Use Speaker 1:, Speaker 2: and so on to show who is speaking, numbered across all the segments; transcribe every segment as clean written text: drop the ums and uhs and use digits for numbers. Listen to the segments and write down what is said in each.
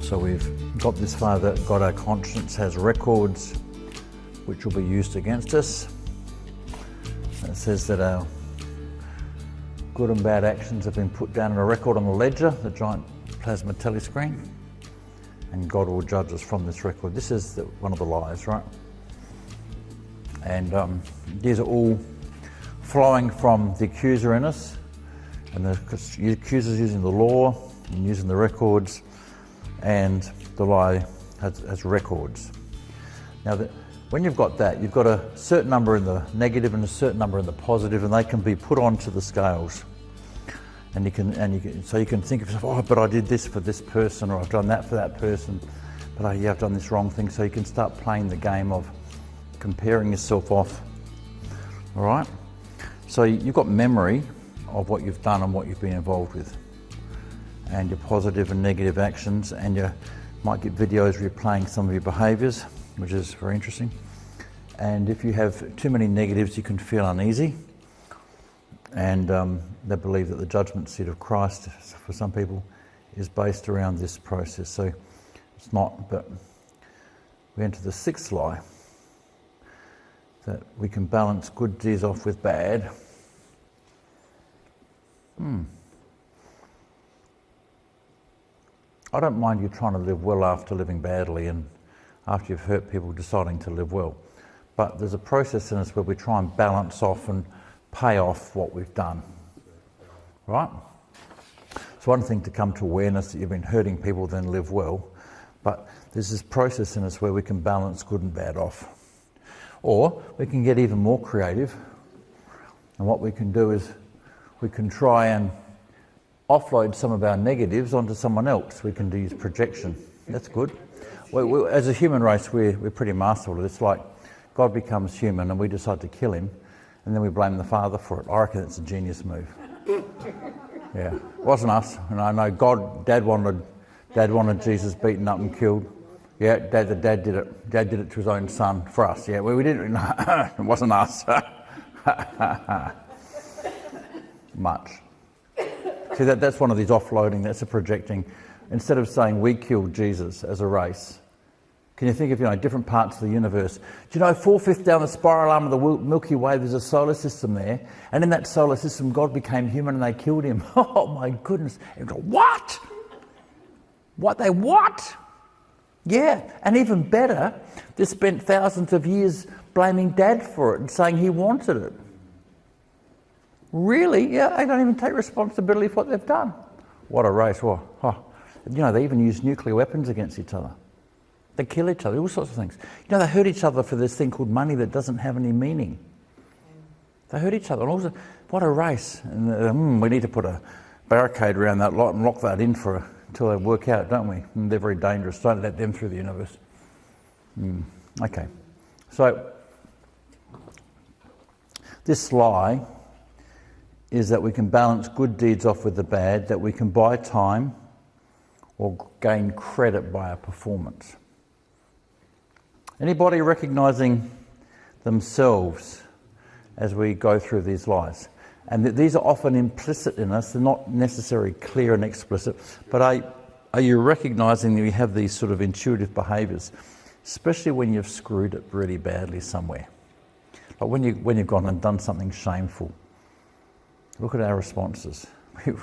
Speaker 1: So we've got this far that God, our conscience, has records which will be used against us. And it says that our good and bad actions have been put down in a record on the ledger, the giant plasma telescreen, and God will judge us from this record. This is one of the lies, right? And these are all flowing from the accuser in us, and the accuser's using the law and using the records, and the lie has records. Now, when you've got that, you've got a certain number in the negative and a certain number in the positive, and they can be put onto the scales. And you can think of yourself, oh, but I did this for this person, or I've done that for that person, but I've done this wrong thing. So you can start playing the game of comparing yourself off. All right? So you've got memory of what you've done and what you've been involved with, and your positive and negative actions, and you might get videos replaying some of your behaviours, which is very interesting. And if you have too many negatives, you can feel uneasy. And they believe that the judgment seat of Christ, for some people, is based around this process. So it's not, but we enter the sixth lie, that we can balance good deeds off with bad. I don't mind you trying to live well after living badly and after you've hurt people deciding to live well. But there's a process in us where we try and balance off and pay off what we've done, right? It's one thing to come to awareness that you've been hurting people, then live well, but there's this process in us where we can balance good and bad off. Or we can get even more creative, and what we can do is we can try and offload some of our negatives onto someone else. We can use projection. That's good. As a human race, we're pretty masterful. It's like God becomes human and we decide to kill him, and then we blame the Father for it. I reckon it's a genius move. Yeah, it wasn't us. And I know Dad wanted Jesus beaten up and killed. Yeah, Dad did it. Dad did it to his own son for us. Yeah, we didn't. No, it wasn't us. Much. See, that's one of these offloading. That's a projecting. Instead of saying we killed Jesus as a race, can you think of different parts of the universe? Do you know 4/5 down the spiral arm of the Milky Way, there's a solar system there, and in that solar system, God became human and they killed him. Oh my goodness! And go, what? What they what? Yeah, and even better, they spent thousands of years blaming Dad for it and saying he wanted it. Really? Yeah, they don't even take responsibility for what they've done. What a race! Well, they even use nuclear weapons against each other. They kill each other, all sorts of things. They hurt each other for this thing called money that doesn't have any meaning. They hurt each other. And also, what a race. And we need to put a barricade around that lot and lock that in until they work out, don't we? And they're very dangerous. Don't let them through the universe. Okay. So, this lie is that we can balance good deeds off with the bad, that we can buy time or gain credit by our performance. Anybody recognising themselves as we go through these lies? And these are often implicit in us, they're not necessarily clear and explicit, but are you recognising that you have these sort of intuitive behaviours, especially when you've screwed it really badly somewhere? Like when you've gone and done something shameful. Look at our responses.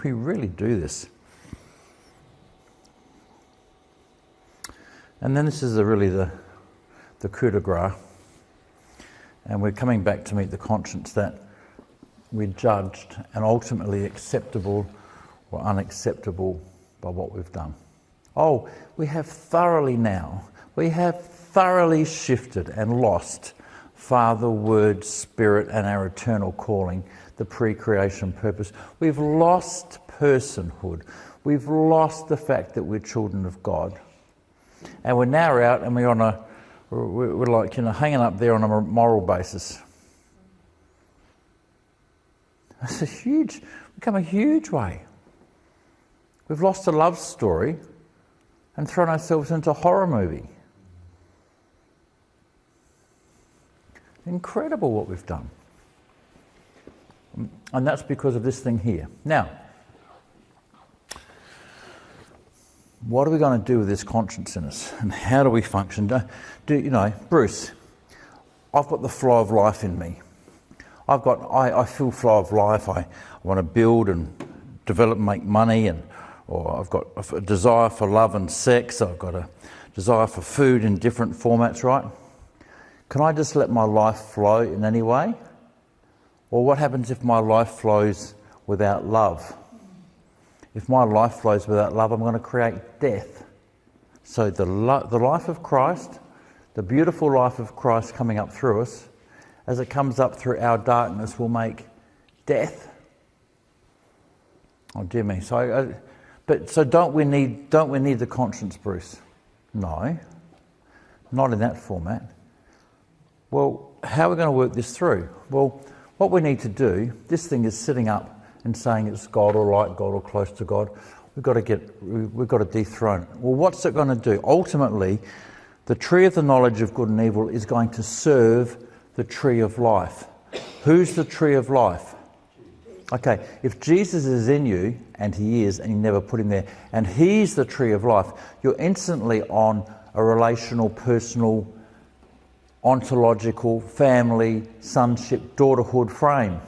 Speaker 1: We really do this. And then this is really the coup de grace. And we're coming back to meet the conscience that we're judged and ultimately acceptable or unacceptable by what we've done. Oh, we have thoroughly shifted and lost Father, Word, Spirit, and our eternal calling, the pre-creation purpose. We've lost personhood. We've lost the fact that we're children of God. And we're now out and we're like, hanging up there on a moral basis. It's become a huge way. We've lost a love story and thrown ourselves into a horror movie. Incredible what we've done. And that's because of this thing here. Now, what are we going to do with this conscience in us? And how do we function? Bruce, I've got the flow of life in me. I feel flow of life. I want to build and develop and make money, or I've got a desire for love and sex. I've got a desire for food in different formats, right? Can I just let my life flow in any way? Or what happens if my life flows without love? If my life flows without love, I'm going to create death. So the life of Christ, the beautiful life of Christ coming up through us, as it comes up through our darkness, will make death. Oh dear me. So don't we need the conscience, Bruce? No, not in that format. Well, how are we going to work this through? Well, what we need to do, this thing is sitting up and saying it's God or like God or close to God. We've got to dethrone it. Well, what's it going to do? Ultimately, the tree of the knowledge of good and evil is going to serve the tree of life. Who's the tree of life? Okay, if Jesus is in you, and he is, and you never put him there, and he's the tree of life, you're instantly on a relational, personal, ontological, family, sonship, daughterhood frame.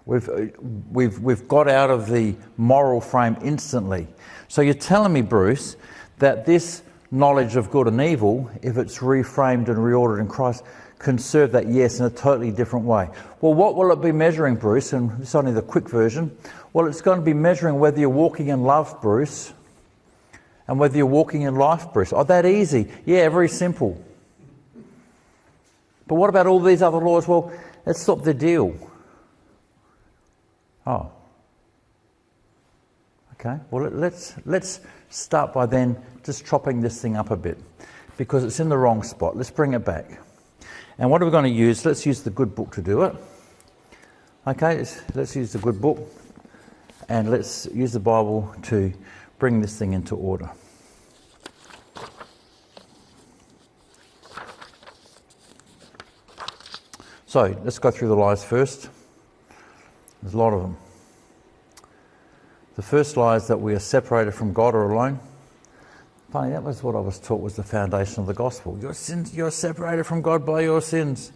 Speaker 1: We've got out of the moral frame instantly. So you're telling me, Bruce, that this knowledge of good and evil, if it's reframed and reordered in Christ, can serve that, yes, in a totally different way. Well, what will it be measuring, Bruce? And it's only the quick version. Well, it's going to be measuring whether you're walking in love, Bruce, and whether you're walking in life, Bruce. Oh, that easy. Yeah, very simple. But what about all these other laws? Well, that's not the deal. Oh. Okay, well, let's start by then just chopping this thing up a bit, because it's in the wrong spot. Let's bring it back. And what are we going to use? Let's use the good book to do it. Okay, let's use the good book, and let's use the Bible to bring this thing into order. So let's go through the lies first. There's a lot of them. The first lie is that we are separated from God or alone. Funny, that was what I was taught was the foundation of the gospel. Your sins, you're separated from God by your sins.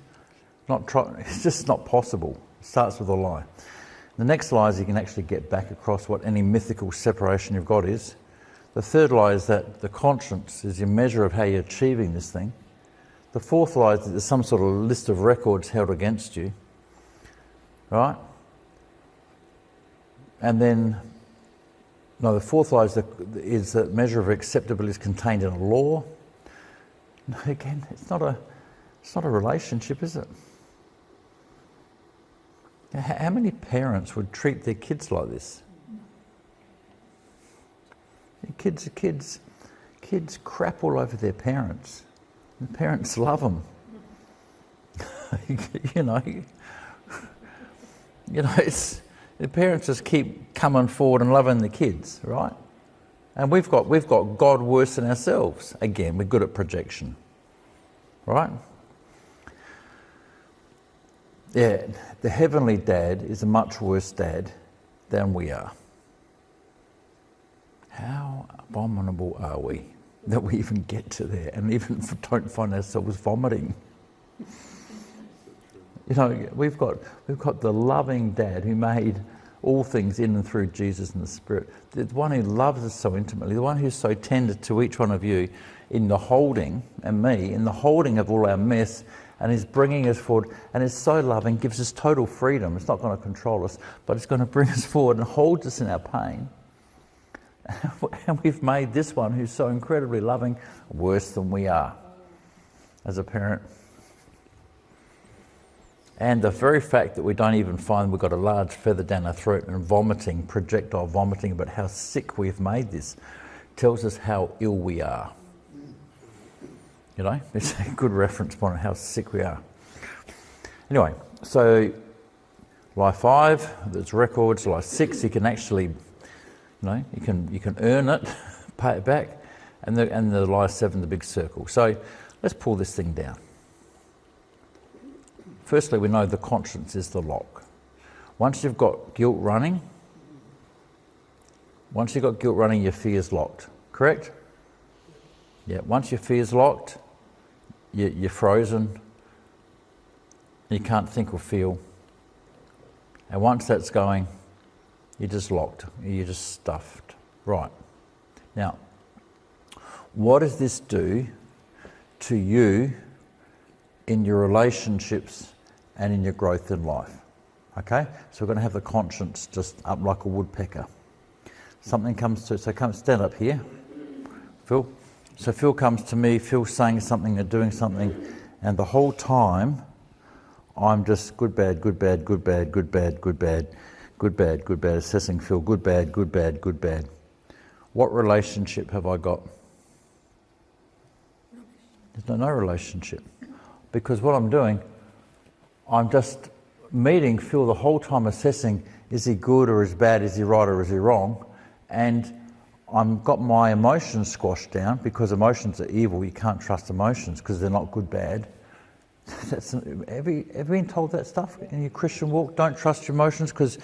Speaker 1: It's just not possible. It starts with a lie. The next lie is you can actually get back across what any mythical separation you've got is. The third lie is that the conscience is your measure of how you're achieving this thing. The fourth lie is that there's some sort of list of records held against you. Right? And then, no, the fourth lie is that measure of acceptability is contained in a law. No, again, it's not a relationship, is it? How many parents would treat their kids like this? Kids crap all over their parents. The parents love them. It's the parents just keep coming forward and loving the kids, right? And we've got God worse than ourselves. Again, we're good at projection, right? Yeah, the heavenly dad is a much worse dad than we are. How abominable are we that we even get to there and even don't find ourselves vomiting? We've got the loving dad who made all things in and through Jesus and the Spirit. The one who loves us so intimately, the one who's so tender to each one of you in the holding, and me, in the holding of all our mess, and is bringing us forward, and is so loving, gives us total freedom. It's not going to control us, but it's going to bring us forward and hold us in our pain. And we've made this one who's so incredibly loving worse than we are as a parent. And the very fact that we don't even find we've got a large feather down our throat and vomiting, projectile vomiting about how sick we've made this, tells us how ill we are. It's a good reference point on how sick we are. Anyway, so lie 5, there's records. Lie 6, you can actually, you can earn it, pay it back, and the lie 7, the big circle. So let's pull this thing down. Firstly, we know the conscience is the lock. Once you've got guilt running, Once you've got guilt running, your fear's locked. Correct? Yeah, once your fear's locked, you're frozen. You can't think or feel. And once that's going, you're just locked. You're just stuffed. Right. Now, what does this do to you in your relationships and in your growth in life? Okay? So we're going to have the conscience just up like a woodpecker. Something comes to, so come stand up here, Phil. So Phil comes to me, Phil's saying something or doing something, and the whole time I'm just good, bad, good, bad, good, bad, good, bad, good, bad, good, bad, good, bad, assessing Phil, good, bad, good, bad, good, bad. What relationship have I got? There's no relationship. Because what I'm doing, I'm just meeting Phil the whole time assessing, is he good or is bad, is he right or is he wrong? And I've got my emotions squashed down, because emotions are evil. You can't trust emotions because they're not good, bad. Have you been told that stuff in your Christian walk? Don't trust your emotions because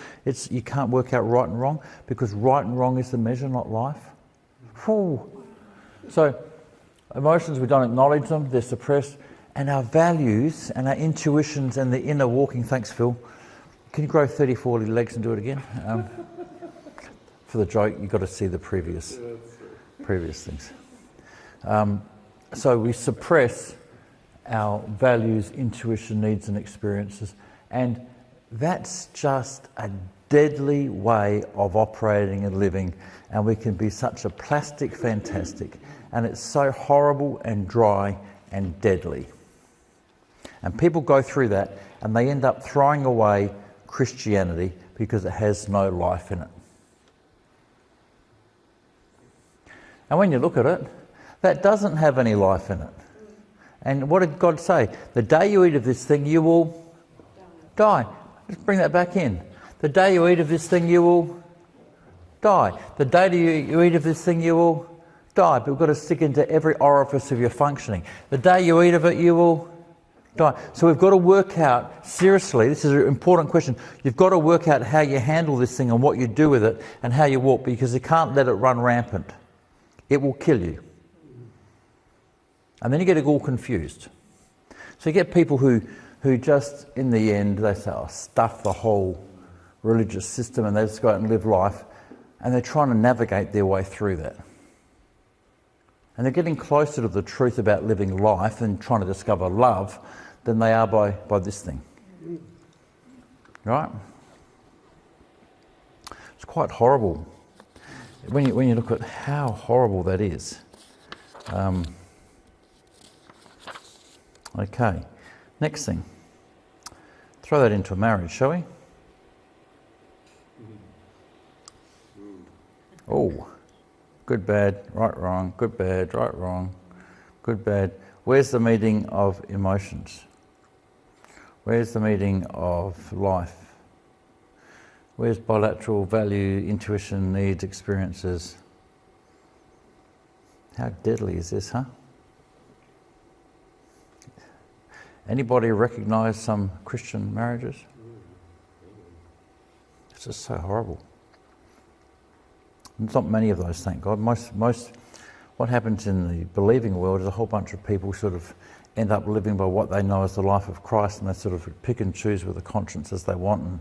Speaker 1: you can't work out right and wrong, because right and wrong is the measure, not life. Whew. So emotions, we don't acknowledge them, they're suppressed. And our values and our intuitions and the inner walking, thanks Phil. Can you grow 30, 40 legs and do it again? For the joke, you've got to see the previous things. So we suppress our values, intuition, needs and experiences. And that's just a deadly way of operating and living. And we can be such a plastic fantastic. And it's so horrible and dry and deadly. And people go through that and they end up throwing away Christianity because it has no life in it. And when you look at it, that doesn't have any life in it. And what did God say? The day you eat of this thing, you will die. Let's bring that back in. The day you eat of this thing, you will die. The day you eat of this thing, you will die. But we've got to stick into every orifice of your functioning. The day you eat of it, you will die. So we've got to work out, seriously, this is an important question, you've got to work out how you handle this thing and what you do with it and how you walk, because you can't let it run rampant. It will kill you. And then you get all confused. So you get people who just, in the end, they say, oh, stuff the whole religious system, and they just go out and live life, and they're trying to navigate their way through that. And they're getting closer to the truth about living life and trying to discover love than they are by this thing. Right? It's quite horrible. When you look at how horrible that is. Okay, next thing. Throw that into a marriage, shall we? Oh, good, bad, right, wrong, good, bad, right, wrong, good, bad. Where's the meeting of emotions? Where's the meeting of life? Where's bilateral value, intuition, needs, experiences? How deadly is this, huh? Anybody recognise some Christian marriages? It's just so horrible. There's not many of those, thank God. Most, what happens in the believing world is a whole bunch of people sort of end up living by what they know as the life of Christ, and they sort of pick and choose with the conscience as they want,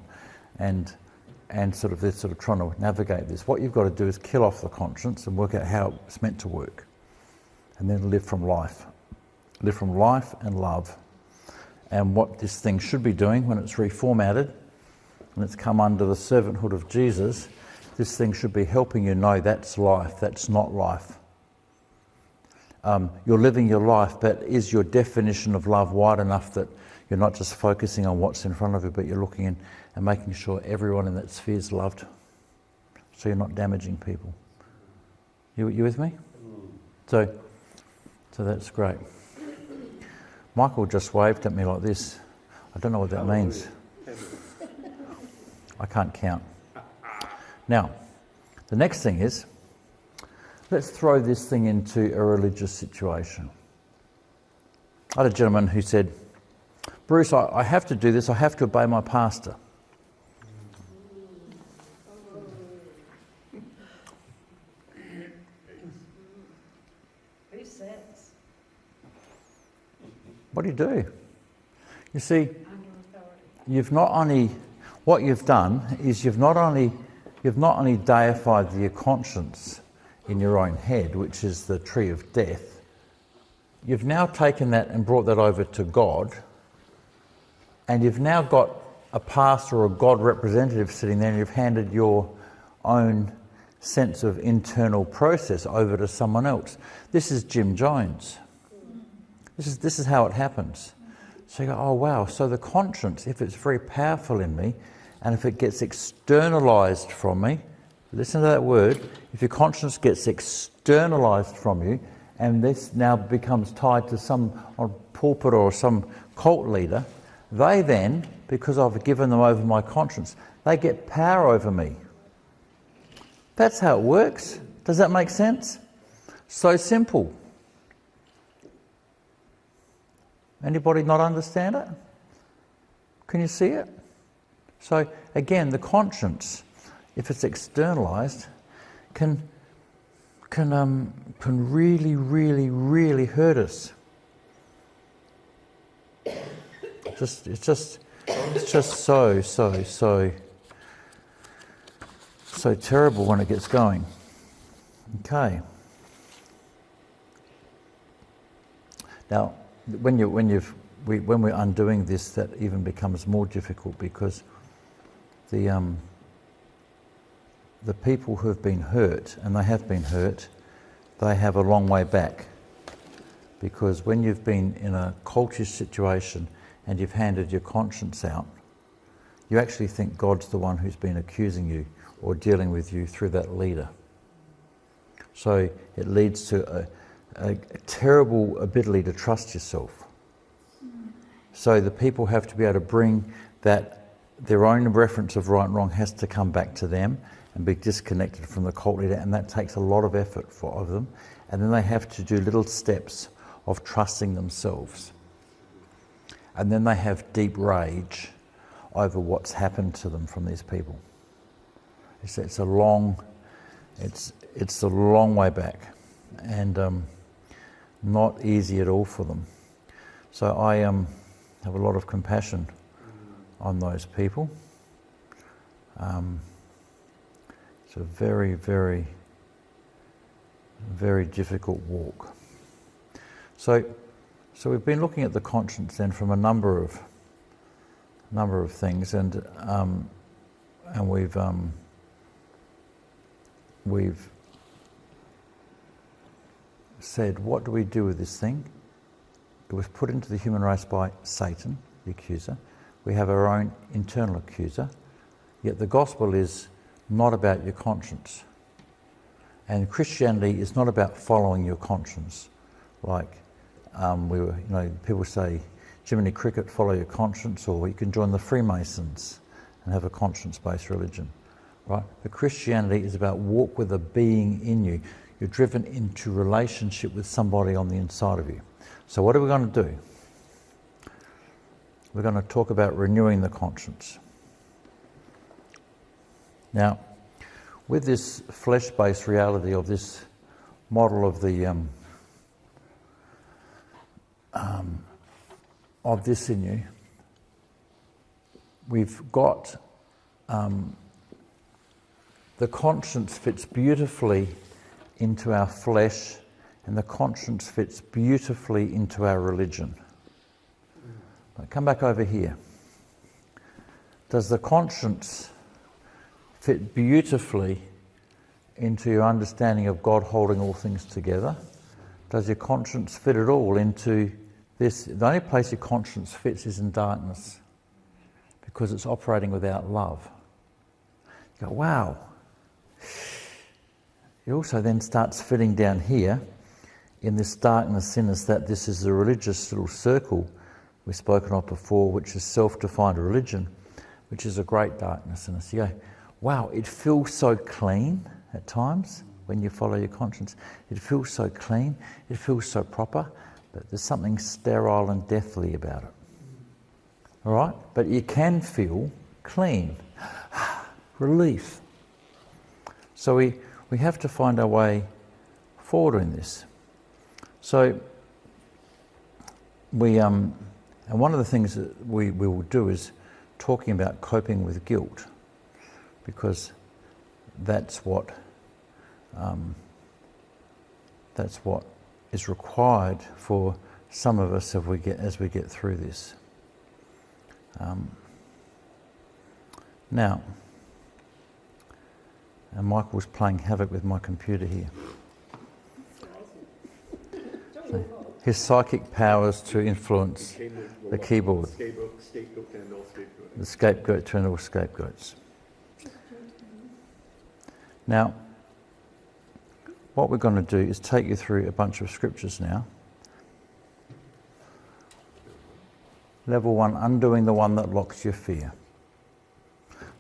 Speaker 1: and sort of they're sort of trying to navigate this. What you've got to do is kill off the conscience and work out how it's meant to work, and then live from life. Live from life and love. And what this thing should be doing when it's reformatted and it's come under the servanthood of Jesus, this thing should be helping you know that's life, that's not life. You're living your life, but is your definition of love wide enough that you're not just focusing on what's in front of you, but you're looking in and making sure everyone in that sphere is loved, so you're not damaging people. You with me? So that's great. Michael just waved at me like this. I don't know what that means. I can't count. Now, the next thing is, let's throw this thing into a religious situation. I had a gentleman who said, Bruce, I have to do this, I have to obey my pastor. What do you do? You see, you've not only, what you've done is you've not only deified your conscience in your own head, which is the tree of death, you've now taken that and brought that over to God, and you've now got a pastor or a God representative sitting there, and you've handed your own sense of internal process over to someone else. This is Jim Jones. This is how it happens. So you go, oh wow, so the conscience, if it's very powerful in me, and if it gets externalized from me, listen to that word, if your conscience gets externalized from you, and this now becomes tied to some pulpit or some cult leader, they then, because I've given them over my conscience, they get power over me. That's how it works. Does that make sense? So simple. Anybody not understand it? Can you see it? So again, the conscience, if it's externalized, can really, really, really hurt us. It's just so terrible when it gets going. Okay. Now, when we're undoing this, that even becomes more difficult, because the people who have been hurt, and they have been hurt, they have a long way back. Because when you've been in a cultish situation and you've handed your conscience out, you actually think God's the one who's been accusing you or dealing with you through that leader. So it leads to a terrible ability to trust yourself. So the people have to be able to bring that, their own reference of right and wrong has to come back to them and be disconnected from the cult leader, and that takes a lot of effort of them. And then they have to do little steps of trusting themselves. And then they have deep rage over what's happened to them from these people. It's a long way back, and not easy at all for them. So I have a lot of compassion on those people. It's a very, very, very difficult walk. So we've been looking at the conscience then from a number of things, and we've said, what do we do with this thing? It was put into the human race by Satan, the accuser. We have our own internal accuser. Yet the gospel is not about your conscience. And Christianity is not about following your conscience. Like people say, Jiminy Cricket, follow your conscience, or you can join the Freemasons and have a conscience-based religion. Right? But Christianity is about walk with a being in you. You're driven into relationship with somebody on the inside of you. So what are we going to do? We're going to talk about renewing the conscience. Now, with this flesh-based reality of this model of the of this in you, we've got the conscience fits beautifully into our flesh, and the conscience fits beautifully into our religion. Now, come back over here. Does the conscience fit beautifully into your understanding of God holding all things together? Does your conscience fit at all into this? The only place your conscience fits is in darkness, because it's operating without love. You go, wow. It also then starts fitting down here in this darkness in us, that this is the religious little circle we've spoken of before, which is self-defined religion, which is a great darkness in us. You go, wow, it feels so clean at times when you follow your conscience. It feels so clean, it feels so proper, but there's something sterile and deathly about it. All right? But you can feel clean. Relief. So we have to find our way forward in this. So and one of the things that we will do is talking about coping with guilt, because that's what is required for some of us as we get through this. Now, and Michael's playing havoc with my computer here. So his psychic powers to influence the keyboard. The scapegoat to all scapegoats. Now, what we're going to do is take you through a bunch of scriptures now. Level 1, undoing the one that locks your fear.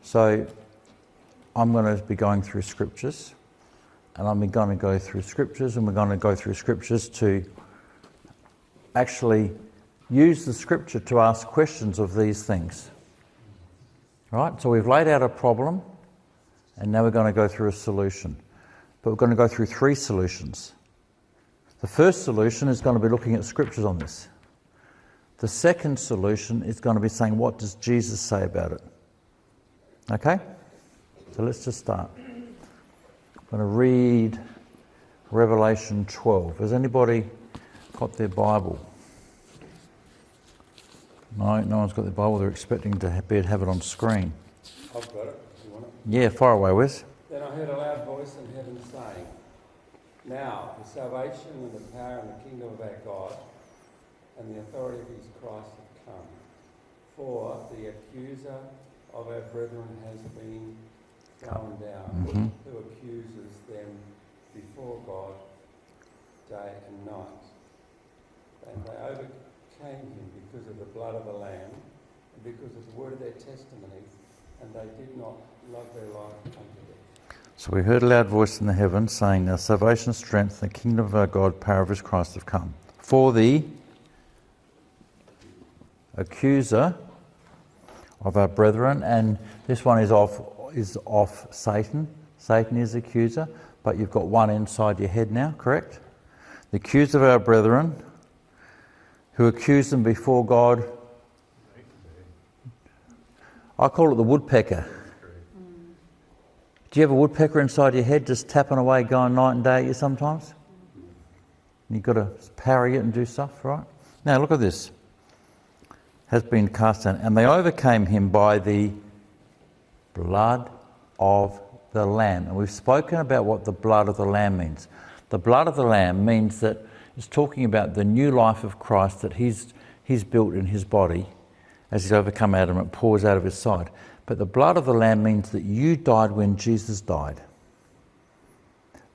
Speaker 1: So I'm going to be going through scriptures, and I'm going to go through scriptures, and we're going to go through scriptures to actually use the scripture to ask questions of these things. Right? So we've laid out a problem, and now we're going to go through a solution. But we're going to go through 3 solutions. The first solution is going to be looking at scriptures on this. The second solution is going to be saying, what does Jesus say about it? Okay? So let's just start. I'm going to read Revelation 12. Has anybody got their Bible? No one's got their Bible. They're expecting to have it on screen.
Speaker 2: I've got it. You want it?
Speaker 1: Yeah, fire away, Wes.
Speaker 2: Then I heard a loud voice in heaven saying, "Now the salvation and the power and the kingdom of our God and the authority of his Christ have come. For the accuser of our brethren has been thrown down, who accuses them before God day and night. And they overcame him because of the blood of the Lamb, and because of the word of their testimony, and they did not love their life unto death."
Speaker 1: So we heard a loud voice in the heavens saying, "Now salvation, strength, and the kingdom of our God, power of his Christ have come. For the accuser of our brethren," and this one is off Satan. Satan is accuser, but you've got one inside your head now, correct? The accuser of our brethren, who accuse them before God. I call it the woodpecker. Do you have a woodpecker inside your head just tapping away, going night and day at you sometimes? You've got to parry it and do stuff, right? Now look at this. Has been cast down, and they overcame him by the blood of the Lamb. And we've spoken about what the blood of the Lamb means. The blood of the Lamb means that it's talking about the new life of Christ that he's built in his body as he's overcome Adam, and it pours out of his side. But the blood of the Lamb means that you died when Jesus died.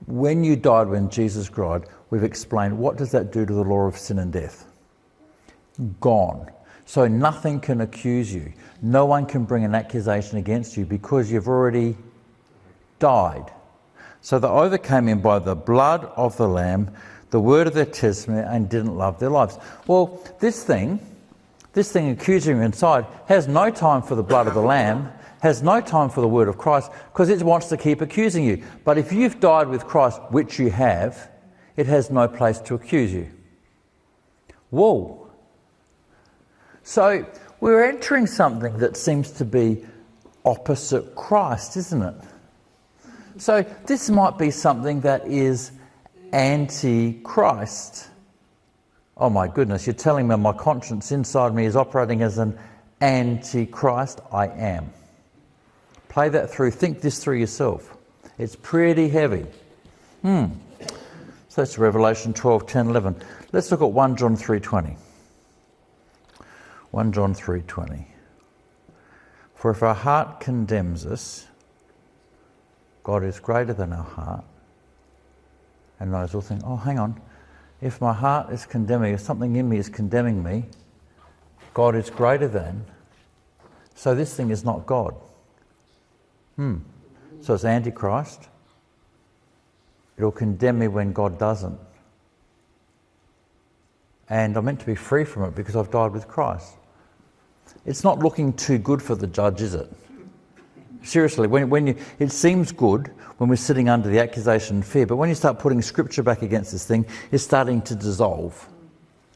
Speaker 1: When you died when Jesus died, we've explained what does that do to the law of sin and death? Gone. So nothing can accuse you. No one can bring an accusation against you because you've already died. So they overcame him by the blood of the Lamb, the word of their testimony, and didn't love their lives. Well, this thing accusing you inside has no time for the blood of the Lamb, has no time for the word of Christ, because it wants to keep accusing you. But if you've died with Christ, which you have, it has no place to accuse you. Whoa. So we're entering something that seems to be opposite Christ, isn't it? So this might be something that is anti-Christ. Oh my goodness, you're telling me my conscience inside me is operating as an anti-Christ? I am. Play that through. Think this through yourself. It's pretty heavy. So that's Revelation 12, 10, 11. Let's look at 1 John 3:20. 1 John 3:20. For if our heart condemns us, God is greater than our heart and knows all things. Oh, hang on. If my heart is condemning, if something in me is condemning me, God is greater than. So this thing is not God. So it's Antichrist. It'll condemn me when God doesn't. And I'm meant to be free from it because I've died with Christ. It's not looking too good for the judge, is it? Seriously, it seems good when we're sitting under the accusation and fear, but when you start putting scripture back against this thing, it's starting to dissolve.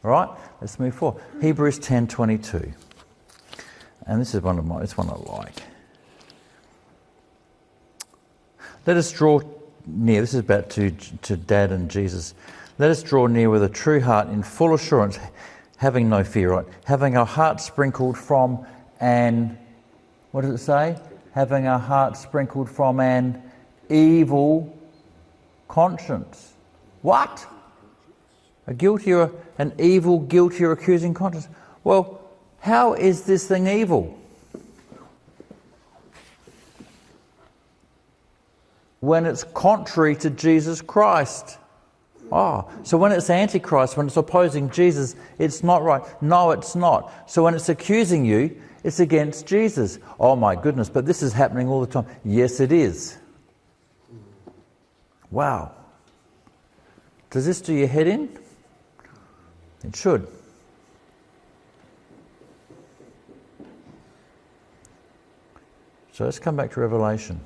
Speaker 1: All right, let's move forward. Hebrews 10:22. And this is one I like. Let us draw near. This is about to Dad and Jesus. Let us draw near with a true heart in full assurance, having no fear, right? Having our hearts sprinkled from an, what does it say? Having our hearts sprinkled from an evil conscience. What? An evil, guilty or accusing conscience. Well, how is this thing evil? When it's contrary to Jesus Christ. So when it's antichrist, when it's opposing Jesus, it's not right. No, it's not. So when it's accusing you, it's against Jesus. Oh my goodness, but this is happening all the time. Yes, it is. Wow. Does this do your head in? It should. So let's come back to Revelation.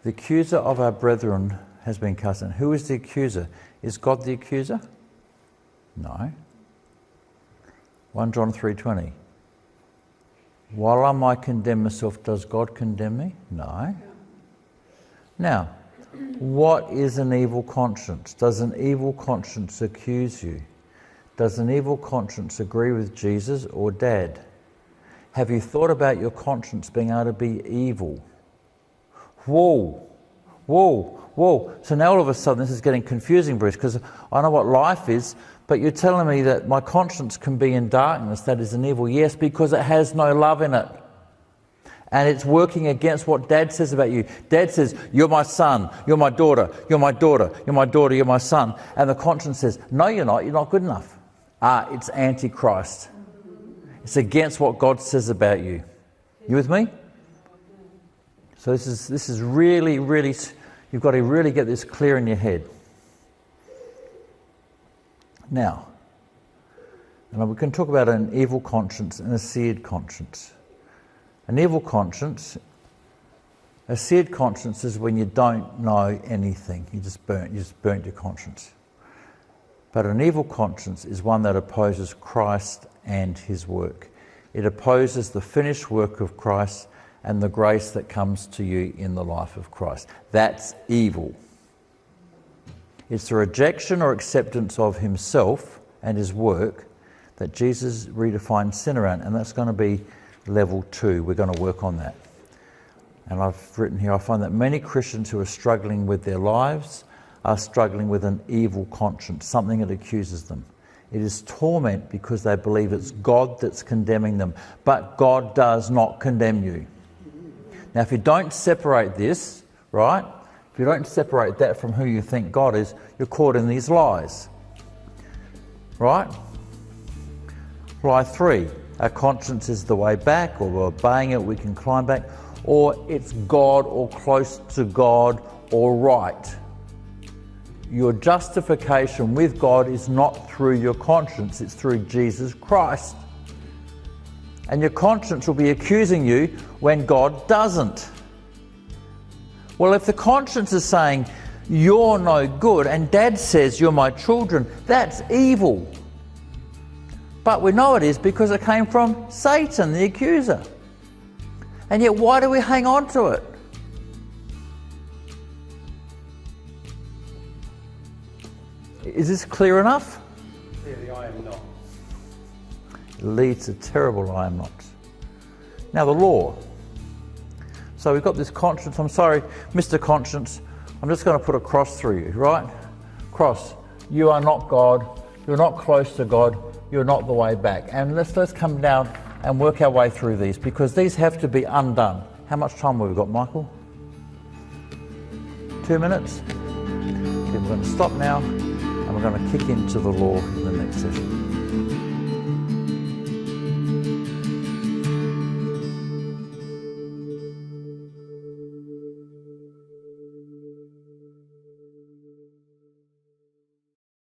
Speaker 1: The accuser of our brethren has been cast down. Who is the accuser? Is God the accuser? No. 1 John 3:20. While I might condemn myself, does God condemn me? No. Now, what is an evil conscience? Does an evil conscience accuse you? Does an evil conscience agree with Jesus or Dad? Have you thought about your conscience being able to be evil? Whoa. So now all of a sudden this is getting confusing, Bruce, because I know what life is, but you're telling me that my conscience can be in darkness, that is an evil. Yes, because it has no love in it. And it's working against what Dad says about you. Dad says, you're my son, you're my daughter, you're my daughter, you're my daughter, you're my son. And the conscience says, no, you're not good enough. It's antichrist. It's against what God says about you. You with me? So this is really, you've got to really get this clear in your head. Now, and we can talk about an evil conscience and a seared conscience. An evil conscience, a seared conscience is when you don't know anything. You just burnt your conscience. But an evil conscience is one that opposes Christ and his work. It opposes the finished work of Christ and the grace that comes to you in the life of Christ. That's evil. It's the rejection or acceptance of himself and his work that Jesus redefined sin around, and that's going to be level 2. We're going to work on that. And I've written here, I find that many Christians who are struggling with their lives are struggling with an evil conscience, something that accuses them. It is torment because they believe it's God that's condemning them. But God does not condemn you. Now, if you don't separate this, right? If you don't separate that from who you think God is, you're caught in these lies. Right? Lie 3. Our conscience is the way back, or we're obeying it, we can climb back. Or it's God, or close to God, or right. Your justification with God is not through your conscience, it's through Jesus Christ. And your conscience will be accusing you when God doesn't. Well, if the conscience is saying, you're no good, and Dad says you're my children, that's evil. But we know it is because it came from Satan, the accuser. And yet, why do we hang on to it? Is this clear enough?
Speaker 2: Clearly, I am not.
Speaker 1: It leads to terrible I am not. Now, the law. So we've got this conscience. I'm sorry, Mr. Conscience, I'm just going to put a cross through you, right? Cross. You are not God. You're not close to God. You're not the way back. And let's come down and work our way through these, because these have to be undone. How much time have we got, Michael? 2 minutes? Okay, we're going to stop now, and we're going to kick into the law in the next session.